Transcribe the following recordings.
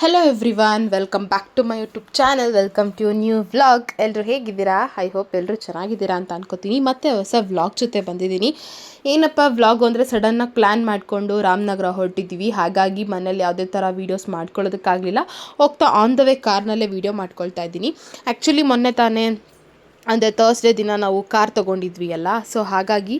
Hello everyone, welcome back to my YouTube channel. Welcome to new vlog. ಎಲ್ಲರೂ ಹೇಗಿದ್ದೀರಾ? I hope ಎಲ್ಲರೂ ಚೆನ್ನಾಗಿದ್ದೀರಾ ಅಂತ ಅನ್ಕೋತೀನಿ. ಮತ್ತೆ ಹೊಸ ವ್ಲಾಗ್ ಜೊತೆ ಬಂದಿದ್ದೀನಿ. ಏನಪ್ಪ ವ್ಲಾಗ್ ಅಂದರೆ ಸಡನ್ನಾಗಿ ಪ್ಲ್ಯಾನ್ ಮಾಡಿಕೊಂಡು ರಾಮನಗರ ಹೊರಟಿದ್ದೀವಿ. ಹಾಗಾಗಿ ಮನೇಲಿ ಯಾವುದೇ ಥರ ವೀಡಿಯೋಸ್ ಮಾಡ್ಕೊಳ್ಳೋದಕ್ಕಾಗಲಿಲ್ಲ. ಹೋಗ್ತಾ ಆನ್ ದ ವೇ ಕಾರ್ನಲ್ಲೇ ವೀಡಿಯೋ ಮಾಡ್ಕೊಳ್ತಾ ಇದ್ದೀನಿ. ಆ್ಯಕ್ಚುಲಿ ಮೊನ್ನೆ ತಾನೇ ಅಂದರೆ ಥರ್ಸ್ಡೇ ದಿನ ನಾವು ಕಾರ್ ತೊಗೊಂಡಿದ್ವಿ ಅಲ್ಲ, ಸೊ ಹಾಗಾಗಿ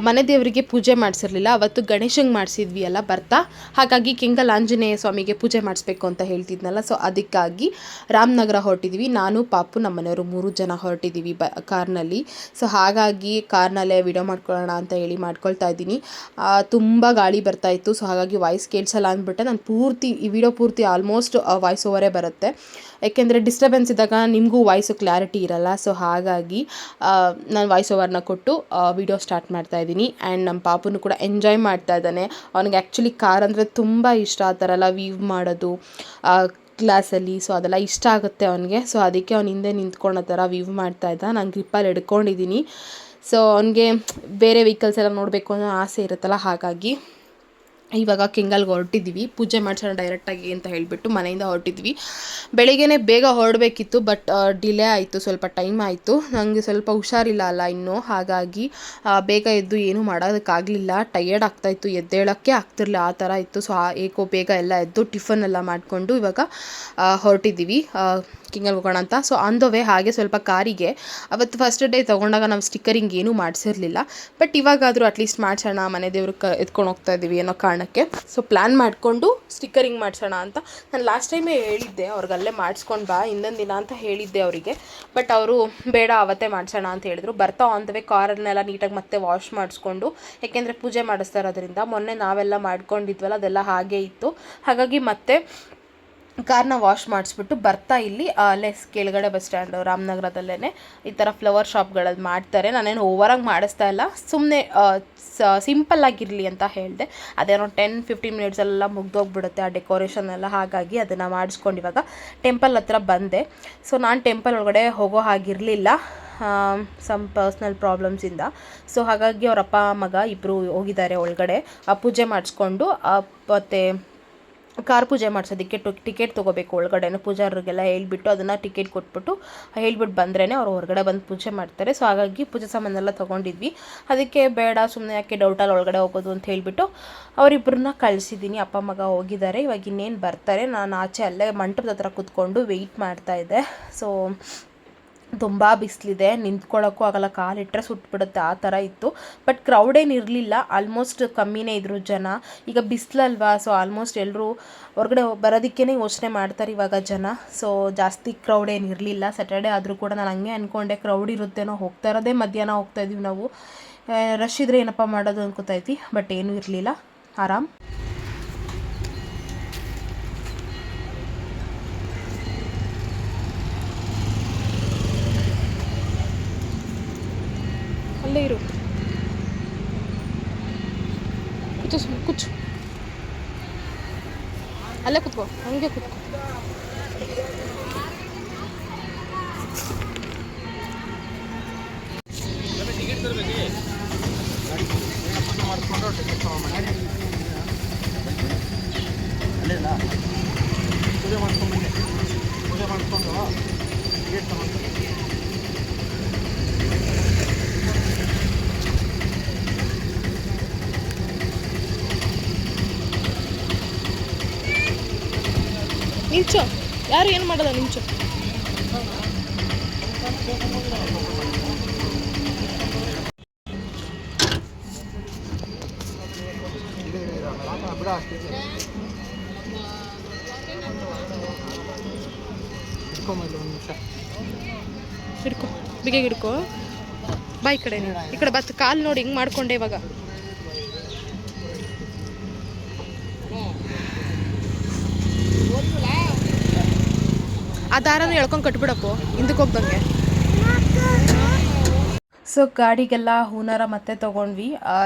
ಮನೆ ದೇವರಿಗೆ ಪೂಜೆ ಮಾಡಿಸಿರಲಿಲ್ಲ. ಅವತ್ತು ಗಣೇಶಂಗೆ ಮಾಡಿಸಿದ್ವಿ ಅಲ್ಲ ಬರ್ತಾ, ಹಾಗಾಗಿ ಕೆಂಗಲ್ ಆಂಜನೇಯ ಸ್ವಾಮಿಗೆ ಪೂಜೆ ಮಾಡಿಸ್ಬೇಕು ಅಂತ ಹೇಳ್ತಿದ್ನಲ್ಲ, ಸೊ ಅದಕ್ಕಾಗಿ ರಾಮನಗರ ಹೊರಟಿದ್ವಿ. ನಾನು ಪಾಪು ನಮ್ಮ ಮನೆಯವರು 3 ಜನ ಹೊರಟಿದ್ದೀವಿ ಕಾರ್ನಲ್ಲಿ. ಸೊ ಹಾಗಾಗಿ ಕಾರ್ನಲ್ಲೇ ವಿಡಿಯೋ ಮಾಡ್ಕೊಳ್ಳೋಣ ಅಂತ ಹೇಳಿ ಮಾಡ್ಕೊಳ್ತಾ ಇದ್ದೀನಿ. ತುಂಬ ಗಾಳಿ ಬರ್ತಾಯಿತ್ತು, ಸೊ ಹಾಗಾಗಿ ವಾಯ್ಸ್ ಕೇಳಿಸಲ್ಲ ಅಂದ್ಬಿಟ್ಟೆ ನಾನು ಈ ವಿಡಿಯೋ ಪೂರ್ತಿ ಆಲ್ಮೋಸ್ಟ್ ವಾಯ್ಸ್ ಓವರೇ ಬರುತ್ತೆ. ಏಕೆಂದರೆ ಡಿಸ್ಟರ್ಬೆನ್ಸ್ ಇದ್ದಾಗ ನಿಮಗೂ ವಾಯ್ಸು ಕ್ಲಾರಿಟಿ ಇರಲ್ಲ. ಸೊ ಹಾಗಾಗಿ ನಾನು ವಾಯ್ಸ್ ಓವರ್ನ ಕೊಟ್ಟು ವಿಡಿಯೋ ಸ್ಟಾರ್ಟ್ ಮಾಡ್ತಾ ಇದ್ದೀನಿ. ಆ್ಯಂಡ್ ನಮ್ಮ ಪಾಪುನು ಕೂಡ ಎಂಜಾಯ್ ಮಾಡ್ತಾ ಇದ್ದಾನೆ. ಅವನಿಗೆ ಆ್ಯಕ್ಚುಲಿ ಕಾರ್ ಅಂದರೆ ತುಂಬ ಇಷ್ಟ. ಆ ಥರ ಎಲ್ಲ ವೀವ್ ಮಾಡೋದು ಗ್ಲಾಸಲ್ಲಿ, ಸೊ ಅದೆಲ್ಲ ಇಷ್ಟ ಆಗುತ್ತೆ ಅವನಿಗೆ. ಸೊ ಅದಕ್ಕೆ ಅವ್ನು ಹಿಂದೆ ನಿಂತ್ಕೊಳ್ಳೋ ಥರ ವೀವ್ ಮಾಡ್ತಾ ಇದ್ದ. ನಾನು ಗ್ರಿಪ್ಪಲ್ಲಿ ಹಿಡ್ಕೊಂಡಿದ್ದೀನಿ. ಸೊ ಅವನಿಗೆ ಬೇರೆ ವೆಹಿಕಲ್ಸ್ ಎಲ್ಲ ನೋಡಬೇಕು ಅನ್ನೋ ಆಸೆ ಇರುತ್ತಲ್ಲ, ಹಾಗಾಗಿ ಇವಾಗ ಕೆಂಗಲ್ಗೆ ಹೊರಟಿದ್ದೀವಿ. ಪೂಜೆ ಮಾಡಿಸೋಣ ಡೈರೆಕ್ಟಾಗಿ ಅಂತ ಹೇಳಿಬಿಟ್ಟು ಮನೆಯಿಂದ ಹೊರಟಿದ್ವಿ. ಬೆಳಿಗ್ಗೆ ಬೇಗ ಹೊರಡಬೇಕಿತ್ತು, ಬಟ್ ಡಿಲೇ ಆಯಿತು, ಸ್ವಲ್ಪ ಟೈಮ್ ಆಯಿತು. ನನಗೆ ಸ್ವಲ್ಪ ಹುಷಾರಿಲ್ಲ ಅಲ್ಲ ಇನ್ನೂ, ಹಾಗಾಗಿ ಬೇಗ ಎದ್ದು ಏನೂ ಮಾಡೋದಕ್ಕಾಗಲಿಲ್ಲ. ಟಯರ್ಡ್ ಆಗ್ತಾಯಿತ್ತು, ಎದ್ದೇಳೋಕ್ಕೆ ಆಗ್ತಿರಲಿಲ್ಲ, ಆ ಥರ ಇತ್ತು. ಸೊ ಏಕೋ ಬೇಗ ಎಲ್ಲ ಎದ್ದು ಟಿಫನ್ ಎಲ್ಲ ಮಾಡಿಕೊಂಡು ಇವಾಗ ಹೊರಟಿದ್ದೀವಿ ಕೆಂಗಲ್ಗೆ ಹೋಗೋಣ ಅಂತ. ಸೊ ಆನ್ ದ ವೇ ಹಾಗೆ ಸ್ವಲ್ಪ ಕಾರಿಗೆ ಅವತ್ತು ಫಸ್ಟ್ ಡೇ ತೊಗೊಂಡಾಗ ನಾವು ಸ್ಟಿಕ್ಕರಿಂಗ್ ಏನೂ ಮಾಡಿಸಿರಲಿಲ್ಲ, ಬಟ್ ಇವಾಗಾದರೂ ಅಟ್ಲೀಸ್ಟ್ ಮಾಡಿಸೋಣ, ಮನೆ ದೇವ್ರು ಎತ್ಕೊಂಡು ಹೋಗ್ತಾ ಇದ್ದೀವಿ ಅನ್ನೋ ಕಾರಣಕ್ಕೆ ಸೊ ಪ್ಲ್ಯಾನ್ ಮಾಡಿಕೊಂಡು ಸ್ಟಿಕ್ಕರಿಂಗ್ ಮಾಡಿಸೋಣ ಅಂತ. ನಾನು ಲಾಸ್ಟ್ ಟೈಮೇ ಹೇಳಿದ್ದೆ ಅವ್ರಿಗಲ್ಲೇ ಮಾಡಿಸ್ಕೊಂಡು ಬಾ ಇನ್ನೊಂದು ದಿನ ಅಂತ ಹೇಳಿದ್ದೆ ಅವರಿಗೆ, ಬಟ್ ಅವರು ಬೇಡ ಅವತ್ತೇ ಮಾಡಿಸೋಣ ಅಂತ ಹೇಳಿದ್ರು. ಬರ್ತಾ ಆನ್ ದ ವೇ ಕಾರನ್ನೆಲ್ಲ ನೀಟಾಗಿ ಮತ್ತೆ ವಾಶ್ ಮಾಡಿಸ್ಕೊಂಡು, ಯಾಕೆಂದರೆ ಪೂಜೆ ಮಾಡಿಸ್ತಾ ಇರೋದ್ರಿಂದ ಮೊನ್ನೆ ನಾವೆಲ್ಲ ಮಾಡ್ಕೊಂಡಿದ್ವಲ್ಲ ಅದೆಲ್ಲ ಹಾಗೇ ಇತ್ತು. ಹಾಗಾಗಿ ಮತ್ತೆ ಕಾರ್ನ ವಾಶ್ ಮಾಡಿಸ್ಬಿಟ್ಟು ಬರ್ತಾ ಇಲ್ಲಿ ಅಲ್ಲೇ ಕೆಳಗಡೆ ಬಸ್ ಸ್ಟ್ಯಾಂಡು ರಾಮನಗರದಲ್ಲೇ ಈ ಥರ ಫ್ಲವರ್ ಶಾಪ್ಗಳಲ್ಲಿ ಮಾಡ್ತಾರೆ. ನಾನೇನು ಓವರಾಗಿ ಮಾಡಿಸ್ತಾ ಇಲ್ಲ, ಸುಮ್ಮನೆ ಸಿಂಪಲ್ಲಾಗಿರಲಿ ಅಂತ ಹೇಳಿದೆ. ಅದೇನೋ 10-15 ಮಿನಿಟ್ಸೆಲ್ಲ ಮುಗ್ದೋಗ್ಬಿಡುತ್ತೆ ಆ ಡೆಕೋರೇಷನ್ ಎಲ್ಲ. ಹಾಗಾಗಿ ಅದನ್ನು ಮಾಡಿಸ್ಕೊಂಡು ಇವಾಗ ಟೆಂಪಲ್ ಹತ್ರ ಬಂದೆ. ಸೊ ನಾನು ಟೆಂಪಲ್ ಒಳಗಡೆ ಹೋಗೋ ಹಾಗಿರಲಿಲ್ಲ, ಸಮ್ ಪರ್ಸ್ನಲ್ ಪ್ರಾಬ್ಲಮ್ಸಿಂದ. ಸೊ ಹಾಗಾಗಿ ಅವ್ರ ಅಪ್ಪ ಮಗ ಇಬ್ಬರು ಹೋಗಿದ್ದಾರೆ ಒಳಗಡೆ ಪೂಜೆ ಮಾಡಿಸ್ಕೊಂಡು. ಮತ್ತು ಕಾರ್ ಪೂಜೆ ಮಾಡಿಸೋದಕ್ಕೆ ಟಿಕೆಟ್ ತೊಗೋಬೇಕು ಒಳಗಡೆನೂ. ಪೂಜಾರಿಗೆಲ್ಲ ಹೇಳಿಬಿಟ್ಟು ಅದನ್ನು ಟಿಕೆಟ್ ಕೊಟ್ಬಿಟ್ಟು ಹೇಳ್ಬಿಟ್ಟು ಬಂದ್ರೇ ಅವ್ರು ಹೊರಗಡೆ ಬಂದು ಪೂಜೆ ಮಾಡ್ತಾರೆ. ಸೊ ಹಾಗಾಗಿ ಪೂಜೆ ಸಾಮಾನೆಲ್ಲ ತೊಗೊಂಡಿದ್ವಿ. ಅದಕ್ಕೆ ಬೇಡ ಸುಮ್ಮನೆ ಯಾಕೆ ಡೌಟಲ್ಲಿ ಒಳಗಡೆ ಹೋಗೋದು ಅಂತ ಹೇಳಿಬಿಟ್ಟು ಅವರಿಬ್ಬರನ್ನ ಕಳಿಸಿದ್ದೀನಿ. ಅಪ್ಪ ಮಗ ಹೋಗಿದ್ದಾರೆ, ಇವಾಗ ಇನ್ನೇನು ಬರ್ತಾರೆ. ನಾನು ಆಚೆ ಅಲ್ಲೇ ಮಂಟಪದ ಹತ್ರ ಕೂತ್ಕೊಂಡು ವೆಯ್ಟ್ ಮಾಡ್ತಾಯಿದ್ದೆ. ಸೊ ತುಂಬ ಬಿಸಿಲಿದೆ, ನಿಂತ್ಕೊಳ್ಳೋಕ್ಕೂ ಆಗಲ್ಲ, ಕಾಲಿಟ್ಟರೆ ಸುಟ್ಬಿಡುತ್ತೆ, ಆ ಥರ ಇತ್ತು. ಬಟ್ ಕ್ರೌಡ್ ಏನು ಇರಲಿಲ್ಲ, ಆಲ್ಮೋಸ್ಟ್ ಕಮ್ಮಿನೇ ಇದ್ದರು ಜನ. ಈಗ ಬಿಸಿಲಲ್ವಾ, ಸೊ ಆಲ್ಮೋಸ್ಟ್ ಎಲ್ಲರೂ ಹೊರಗಡೆ ಬರೋದಕ್ಕೇ ಯೋಚನೆ ಮಾಡ್ತಾರೆ ಇವಾಗ ಜನ. ಸೊ ಜಾಸ್ತಿ ಕ್ರೌಡ್ ಏನು ಇರಲಿಲ್ಲ. ಸ್ಯಾಟರ್ಡೇ ಆದರೂ ಕೂಡ ನಾನು ಹಂಗೆ ಅಂದ್ಕೊಂಡೆ ಕ್ರೌಡ್ ಇರುತ್ತೇನೋ, ಹೋಗ್ತಾ ಇರೋದೇ ಮಧ್ಯಾಹ್ನ ಹೋಗ್ತಾಯಿದ್ವಿ ನಾವು, ರಶ್ ಇದ್ದರೆ ಏನಪ್ಪ ಮಾಡೋದು ಅನ್ಕೋತಾಯಿದ್ವಿ, ಬಟ್ ಏನೂ ಇರಲಿಲ್ಲ, ಆರಾಮ್. ಅಲ್ಲೇ ಇರು, ಕೂಚು ಅಲ್ಲೇ ಕೂತ್ಕೋ, ಹಂಗೆ ಕೂತ್ಕೋ. ಪೂಜೆ ಮಾಡಿಕೊಂಡು ಟಿಕೆಟ್ ತಗೊಂಡು ನಿಂಚು, ಯಾರು ಏನು ಮಾಡೋದ, ನಿಂಚು. ಹಿಡ್ಕೊ, ಬಿಗೆ ಹಿಡ್ಕೊ, ಬಾ ಈ ಕಡೆ, ಈ ಕಡೆ ಬತ್ ಕಾಲು ನೋಡಿ ಹಿಂಗೆ ಮಾಡ್ಕೊಂಡೆ. ಇವಾಗ ಆ ದಾರನ ಎಳ್ಕೊಂಡು ಕಟ್ಬಿಡಪ್ಪು, ಹಿಂದಕ್ಕೆ ಹೋಗ್ದಂಗೆ. ಸೊ ಗಾಡಿಗೆಲ್ಲ ಹೂನಾರ ಮತ್ತೆ ತೊಗೊಂಡ್ವಿ.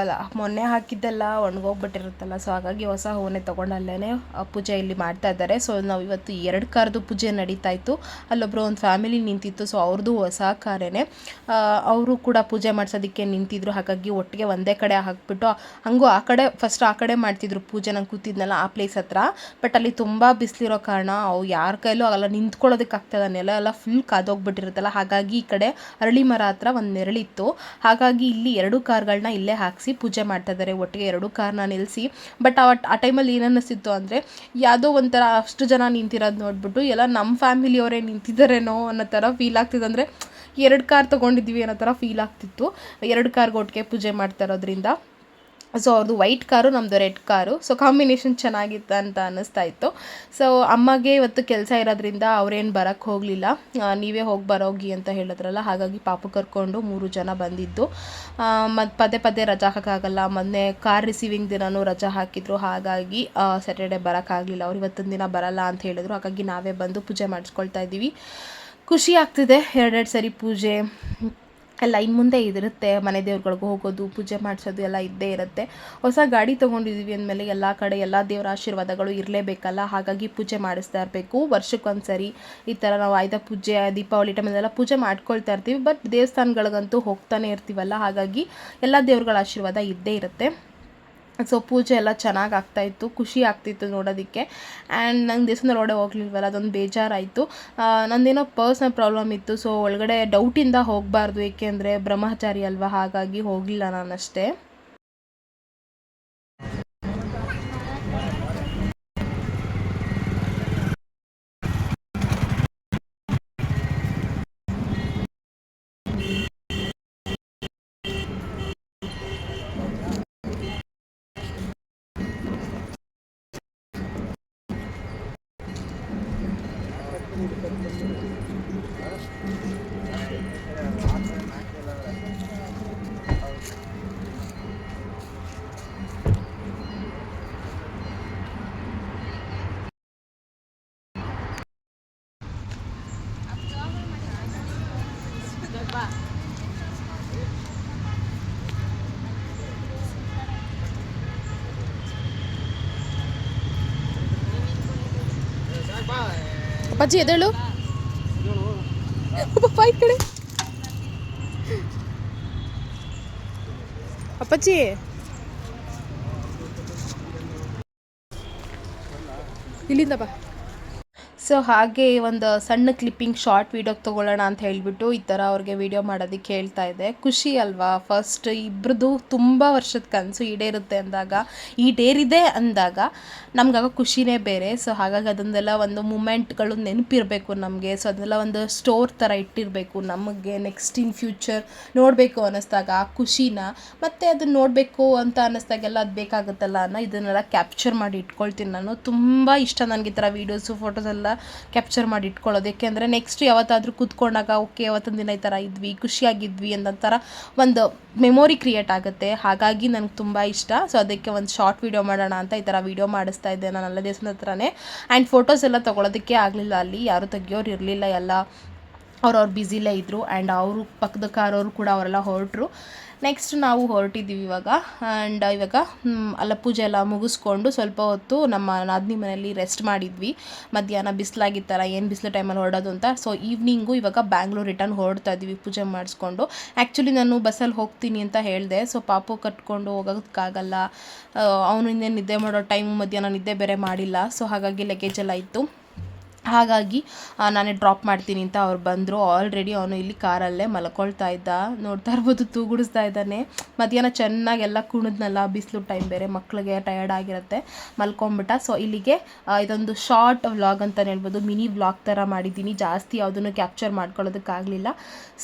ಮೊನ್ನೆ ಹಾಕಿದ್ದೆಲ್ಲ ಒಣಗೋಗ್ಬಿಟ್ಟಿರುತ್ತಲ್ಲ, ಸೊ ಹಾಗಾಗಿ ಹೊಸ ಹೂನೇ ತೊಗೊಂಡು ಅಲ್ಲೇ ಪೂಜೆ ಇಲ್ಲಿ ಮಾಡ್ತಾ ಇದ್ದಾರೆ. ಸೊ ನಾವು ಇವತ್ತು 2 ಕಾರ್ದು ಪೂಜೆ ನಡೀತಾ ಇತ್ತು. ಅಲ್ಲೊಬ್ಬರು ಒಂದು ಫ್ಯಾಮಿಲಿ ನಿಂತಿತ್ತು, ಸೊ ಅವ್ರದ್ದು ಹೊಸ ಕಾರೇನೆ. ಅವರು ಕೂಡ ಪೂಜೆ ಮಾಡಿಸೋದಕ್ಕೆ ನಿಂತಿದ್ರು. ಹಾಗಾಗಿ ಒಟ್ಟಿಗೆ ಒಂದೇ ಕಡೆ ಹಾಕ್ಬಿಟ್ಟು ಹಂಗೂ ಫಸ್ಟ್ ಆ ಕಡೆ ಮಾಡ್ತಿದ್ರು ಪೂಜೆ. ನಂಗೆ ಕೂತಿದ್ನಲ್ಲ ಆ ಪ್ಲೇಸ್ ಹತ್ರ. ಬಟ್ ಅಲ್ಲಿ ತುಂಬ ಬಿಸಿಲಿರೋ ಕಾರಣ ಅವು ಯಾರ ಕೈಲೂ ಆಗಲ್ಲ, ನಿಂತ್ಕೊಳ್ಳೋದಕ್ಕೆ ಆಗ್ತದೆ. ನೆಲ ಎಲ್ಲ ಫುಲ್ ಕಾದೋಗ್ಬಿಟ್ಟಿರುತ್ತಲ್ಲ, ಹಾಗಾಗಿ ಈ ಕಡೆ ಅರಳಿ ಮರ ಹತ್ರ ಒಂದು ನೆರಳಿತ್ತು. ಹಾಗಾಗಿ ಇಲ್ಲಿ 2 ಕಾರ್ಗಳನ್ನ ಇಲ್ಲೇ ಹಾಕಿಸಿ ಪೂಜೆ ಮಾಡ್ತಾ ಇದ್ದಾರೆ. ಒಟ್ಟಿಗೆ 2 ಕಾರ್ನ ನಿಲ್ಲಿಸಿ. ಬಟ್ ಆ ಟೈಮಲ್ಲಿ ಏನನ್ನಿಸ್ತಿತ್ತು ಅಂದರೆ, ಯಾವುದೋ ಒಂಥರ ಅಷ್ಟು ಜನ ನಿಂತಿರೋದು ನೋಡ್ಬಿಟ್ಟು ಎಲ್ಲ ನಮ್ಮ ಫ್ಯಾಮಿಲಿಯವರೇ ನಿಂತಿದ್ದಾರೇನೋ ಅನ್ನೋ ಥರ ಫೀಲ್ ಆಗ್ತಿತ್ತು. ಅಂದರೆ 2 ಕಾರ್ ತೊಗೊಂಡಿದ್ವಿ ಅನ್ನೋ ಥರ ಫೀಲ್ ಆಗ್ತಿತ್ತು, 2 ಕಾರ್ಗೆ ಒಟ್ಟಿಗೆ ಪೂಜೆ ಮಾಡ್ತಾ ಇರೋದ್ರಿಂದ. ಸೊ ಅವ್ರದ್ದು ವೈಟ್ ಕಾರು, ನಮ್ಮದು ರೆಡ್ ಕಾರು. ಸೊ ಕಾಂಬಿನೇಷನ್ ಚೆನ್ನಾಗಿತ್ತು ಅಂತ ಅನ್ನಿಸ್ತಾ ಇತ್ತು. ಸೊ ಅಮ್ಮಗೆ ಇವತ್ತು ಕೆಲಸ ಇರೋದ್ರಿಂದ ಅವ್ರೇನು ಬರೋಕ್ಕೆ ಹೋಗಲಿಲ್ಲ. ನೀವೇ ಹೋಗಿ ಬರೋಗಿ ಅಂತ ಹೇಳಿದ್ರಲ್ಲ, ಹಾಗಾಗಿ ಪಾಪು ಕರ್ಕೊಂಡು 3 ಜನ ಬಂದಿದ್ದು. ಮತ್ತು ಪದೇ ರಜಾ ಹಾಕೋಕ್ಕಾಗಲ್ಲ. ಮೊನ್ನೆ ಕಾರ್ ರಿಸೀವಿಂಗ್ ದಿನವೂ ರಜಾ ಹಾಕಿದ್ರು, ಹಾಗಾಗಿ ಸ್ಯಾಟರ್ಡೆ ಬರೋಕ್ಕಾಗಲಿಲ್ಲ. ಅವ್ರು ಇವತ್ತೊಂದು ದಿನ ಬರಲ್ಲ ಅಂತ ಹೇಳಿದ್ರು. ಹಾಗಾಗಿ ನಾವೇ ಬಂದು ಪೂಜೆ ಮಾಡಿಸ್ಕೊಳ್ತಾ ಇದ್ದೀವಿ. ಖುಷಿ ಆಗ್ತಿದೆ. 2 ಸರಿ ಪೂಜೆ ಎಲ್ಲ ಇನ್ನು ಮುಂದೆ ಇದಿರುತ್ತೆ. ಮನೆ ದೇವ್ರುಗಳಿಗೂ ಹೋಗೋದು, ಪೂಜೆ ಮಾಡಿಸೋದು ಎಲ್ಲ ಇದ್ದೇ ಇರುತ್ತೆ. ಹೊಸ ಗಾಡಿ ತೊಗೊಂಡಿದ್ದೀವಿ ಅಂದಮೇಲೆ ಎಲ್ಲ ಕಡೆ ಎಲ್ಲ ದೇವರ ಆಶೀರ್ವಾದಗಳು ಇರಲೇಬೇಕಲ್ಲ, ಹಾಗಾಗಿ ಪೂಜೆ ಮಾಡಿಸ್ತಾ ಇರಬೇಕು. ವರ್ಷಕ್ಕೊಂದು ಸರಿ ಈ ಥರ ನಾವು ಆಯುಧ ಪೂಜೆ, ದೀಪಾವಳಿ ಟೈಮಲ್ಲೆಲ್ಲ ಪೂಜೆ ಮಾಡ್ಕೊಳ್ತಾ ಇರ್ತೀವಿ. ಬಟ್ ದೇವಸ್ಥಾನಗಳಿಗಂತೂ ಹೋಗ್ತಾನೆ ಇರ್ತೀವಲ್ಲ, ಹಾಗಾಗಿ ಎಲ್ಲ ದೇವ್ರುಗಳ ಆಶೀರ್ವಾದ ಇದ್ದೇ ಇರುತ್ತೆ. ಸೊ ಪೂಜೆ ಎಲ್ಲ ಚೆನ್ನಾಗಿ ಆಗ್ತಾಯಿತ್ತು, ಖುಷಿ ಆಗ್ತಿತ್ತು ನೋಡೋದಕ್ಕೆ. ಆ್ಯಂಡ್ ನಂಗೆ ದೇವಸ್ಥಾನದ ಒಳಗಡೆ ಹೋಗ್ಲಿಲ್ವಲ್ಲ, ಅದೊಂದು ಬೇಜಾರಾಯಿತು. ನಂದೇನೋ ಪರ್ಸ್ನಲ್ ಪ್ರಾಬ್ಲಮ್ ಇತ್ತು. ಸೊ ಒಳಗಡೆ ಡೌಟಿಂದ ಹೋಗಬಾರ್ದು, ಏಕೆಂದರೆ ಬ್ರಹ್ಮಚಾರಿ ಅಲ್ವಾ, ಹಾಗಾಗಿ ಹೋಗಲಿಲ್ಲ ನಾನಷ್ಟೇ. ಅಪ್ಪಾಜಿ ಎದೇಳು ಈ ಕಡೆ. ಅಪ್ಪಾಜಿ ಇಲ್ಲಿಂದ ಬಾ. ಸೊ ಹಾಗೆ ಒಂದು ಸಣ್ಣ ಕ್ಲಿಪ್ಪಿಂಗ್ ಶಾರ್ಟ್ ವೀಡಿಯೋಗೆ ತೊಗೊಳ್ಳೋಣ ಅಂತ ಹೇಳಿಬಿಟ್ಟು ಈ ಥರ ಅವ್ರಿಗೆ ವೀಡಿಯೋ ಮಾಡೋದಕ್ಕೆ ಹೇಳ್ತಾ ಇದ್ದೆ. ಖುಷಿ ಅಲ್ವಾ, ಫಸ್ಟ್ ಇಬ್ಬರದು ತುಂಬ ವರ್ಷದ ಕನಸು ಈಡೇರುತ್ತೆ ಅಂದಾಗ, ಈಡೇರಿದೆ ಅಂದಾಗ ನಮ್ಗಾಗ ಖುಷಿನೇ ಬೇರೆ. ಸೊ ಹಾಗಾಗಿ ಅದನ್ನೆಲ್ಲ ಒಂದು ಮೂಮೆಂಟ್ಗಳು ನೆನಪಿರಬೇಕು ನಮಗೆ. ಸೊ ಅದನ್ನೆಲ್ಲ ಒಂದು ಸ್ಟೋರ್ ಥರ ಇಟ್ಟಿರಬೇಕು ನಮಗೆ. ನೆಕ್ಸ್ಟ್ ಇನ್ ಫ್ಯೂಚರ್ ನೋಡಬೇಕು ಅನ್ನಿಸ್ದಾಗ ಆ ಖುಷಿನ, ಮತ್ತು ಅದನ್ನು ನೋಡಬೇಕು ಅಂತ ಅನ್ನಿಸ್ದಾಗೆಲ್ಲ ಅದು ಬೇಕಾಗುತ್ತಲ್ಲ ಅನ್ನೋ ಇದನ್ನೆಲ್ಲ ಕ್ಯಾಪ್ಚರ್ ಮಾಡಿ ಇಟ್ಕೊಳ್ತೀನಿ ನಾನು. ತುಂಬ ಇಷ್ಟ ನನಗೆ ಈ ಥರ ವೀಡಿಯೋಸು ಫೋಟೋಸ್ ಎಲ್ಲ ಕ್ಯಾಪ್ಚರ್ ಮಾಡಿ ಇಟ್ಕೊಳ್ಳೋದು. ಏಕೆಂದರೆ ನೆಕ್ಸ್ಟ್ ಯಾವತ್ತಾದರೂ ಕೂತ್ಕೊಂಡಾಗ ಓಕೆ ಯಾವತ್ತೊಂದು ದಿನ ಈ ಥರ ಇದ್ವಿ, ಖುಷಿಯಾಗಿದ್ವಿ ಅನ್ನೋ ಥರ ಒಂದು ಮೆಮೊರಿ ಕ್ರಿಯೇಟ್ ಆಗುತ್ತೆ. ಹಾಗಾಗಿ ನನಗೆ ತುಂಬ ಇಷ್ಟ. ಸೊ ಅದಕ್ಕೆ ಒಂದು ಶಾರ್ಟ್ ವೀಡಿಯೋ ಮಾಡೋಣ ಅಂತ ಈ ಥರ ವೀಡಿಯೋ ಮಾಡಿಸ್ತಾ ಇದ್ದೆ ನಾನು ಅಲ್ಲ ದೇವಸ್ಥಾನದ ಹತ್ರನೇ. ಆ್ಯಂಡ್ ಫೋಟೋಸ್ ಎಲ್ಲ ತೊಗೊಳೋದಕ್ಕೆ ಆಗಲಿಲ್ಲ, ಅಲ್ಲಿ ಯಾರು ತೆಗಿಯೋರು ಇರಲಿಲ್ಲ, ಎಲ್ಲ ಅವ್ರವ್ರು ಬ್ಯುಸಿಲೇ ಇದ್ದರು. ಆ್ಯಂಡ್ ಅವರು ಪಕ್ಕದ ಕಾರವರು ಕೂಡ ಅವರೆಲ್ಲ ಹೊರಟರು. ನೆಕ್ಸ್ಟ್ ನಾವು ಹೊರಟಿದ್ದೀವಿ ಇವಾಗ. ಆ್ಯಂಡ್ ಇವಾಗ ಅಲ್ಲ ಪೂಜೆ ಎಲ್ಲ ಮುಗಿಸ್ಕೊಂಡು ಸ್ವಲ್ಪ ಹೊತ್ತು ನಮ್ಮ ನಾದಿನಿ ಮನೆಯಲ್ಲಿ ರೆಸ್ಟ್ ಮಾಡಿದ್ವಿ. ಮಧ್ಯಾಹ್ನ ಬಿಸಿಲಾಗಿತ್ತಲ್ಲ, ಏನು ಬಿಸಿಲು ಟೈಮಲ್ಲಿ ಹೊರಡೋದು ಅಂತ. ಸೊ ಈವ್ನಿಂಗು ಇವಾಗ ಬ್ಯಾಂಗ್ಳೂರ್ ರಿಟರ್ನ್ ಹೊರಡ್ತಾ ಇದ್ದೀವಿ ಪೂಜೆ ಮಾಡಿಸ್ಕೊಂಡು. ಆ್ಯಕ್ಚುಲಿ ನಾನು ಬಸ್ಸಲ್ಲಿ ಹೋಗ್ತೀನಿ ಅಂತ ಹೇಳಿದೆ. ಸೊ ಪಾಪು ಕಟ್ಕೊಂಡು ಹೋಗೋದಕ್ಕಾಗಲ್ಲ, ಅವನು ಇನ್ನೇನು ನಿದ್ದೆ ಮಾಡೋ ಟೈಮು, ಮಧ್ಯಾಹ್ನ ನಿದ್ದೆ ಬೇರೆ ಮಾಡಿಲ್ಲ. ಸೊ ಹಾಗಾಗಿ ಲಗೇಜೆಲ್ಲ ಇತ್ತು, ಹಾಗಾಗಿ ನಾನೇ ಡ್ರಾಪ್ ಮಾಡ್ತೀನಿ ಅಂತ ಅವ್ರು ಬಂದರು. ಆಲ್ರೆಡಿ ಅವನು ಇಲ್ಲಿ ಕಾರಲ್ಲೇ ಮಲ್ಕೊಳ್ತಾ ಇದ್ದ, ನೋಡ್ತಾ ಇರ್ಬೋದು, ತೂಗುಡಿಸ್ತಾ ಇದ್ದಾನೆ. ಮಧ್ಯಾಹ್ನ ಚೆನ್ನಾಗೆಲ್ಲ ಕುಣಿದ್ನಲ್ಲ, ಬಿಸಿಲು ಟೈಮ್ ಬೇರೆ, ಮಕ್ಕಳಿಗೆ ಟಯರ್ಡ್ ಆಗಿರುತ್ತೆ, ಮಲ್ಕೊಂಬಿಟ್ಟ. ಸೊ ಇಲ್ಲಿಗೆ ಇದೊಂದು ಶಾರ್ಟ್ ವ್ಲಾಗ್ ಅಂತಲೇ ಹೇಳ್ಬೋದು, ಮಿನಿ ವ್ಲಾಗ್ ಥರ ಮಾಡಿದ್ದೀನಿ. ಜಾಸ್ತಿ ಯಾವುದನ್ನು ಕ್ಯಾಪ್ಚರ್ ಮಾಡ್ಕೊಳ್ಳೋದಕ್ಕಾಗಲಿಲ್ಲ.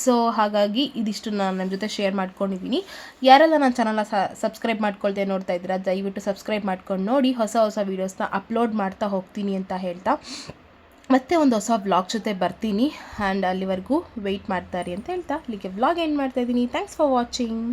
ಸೊ ಹಾಗಾಗಿ ಇದಿಷ್ಟು ನಾನು ನನ್ನ ಜೊತೆ ಶೇರ್ ಮಾಡ್ಕೊಂಡಿದ್ದೀನಿ. ಯಾರೆಲ್ಲ ನನ್ನ ಚಾನಲ್ನ ಸಬ್ಸ್ಕ್ರೈಬ್ ಮಾಡ್ಕೊಳ್ತೇ ನೋಡ್ತಾ ಇದ್ದೀರಾ, ದಯವಿಟ್ಟು ಸಬ್ಸ್ಕ್ರೈಬ್ ಮಾಡ್ಕೊಂಡು ನೋಡಿ. ಹೊಸ ವೀಡಿಯೋಸ್ನ ಅಪ್ಲೋಡ್ ಮಾಡ್ತಾ ಹೋಗ್ತೀನಿ ಅಂತ ಹೇಳ್ತಾ ಮತ್ತೆ ಒಂದು ಹೊಸ ವ್ಲಾಗ್ ಜೊತೆ ಬರ್ತೀನಿ. ಆ್ಯಂಡ್ ಅಲ್ಲಿವರೆಗೂ ವೆಯ್ಟ್ ಮಾಡ್ತಾರೆ ಅಂತ ಹೇಳ್ತಾ ಇಲ್ಲಿಗೆ ವ್ಲಾಗ್ ಎಂಡ್ ಮಾಡ್ತಾಯಿದ್ದೀನಿ. Thanks for watching.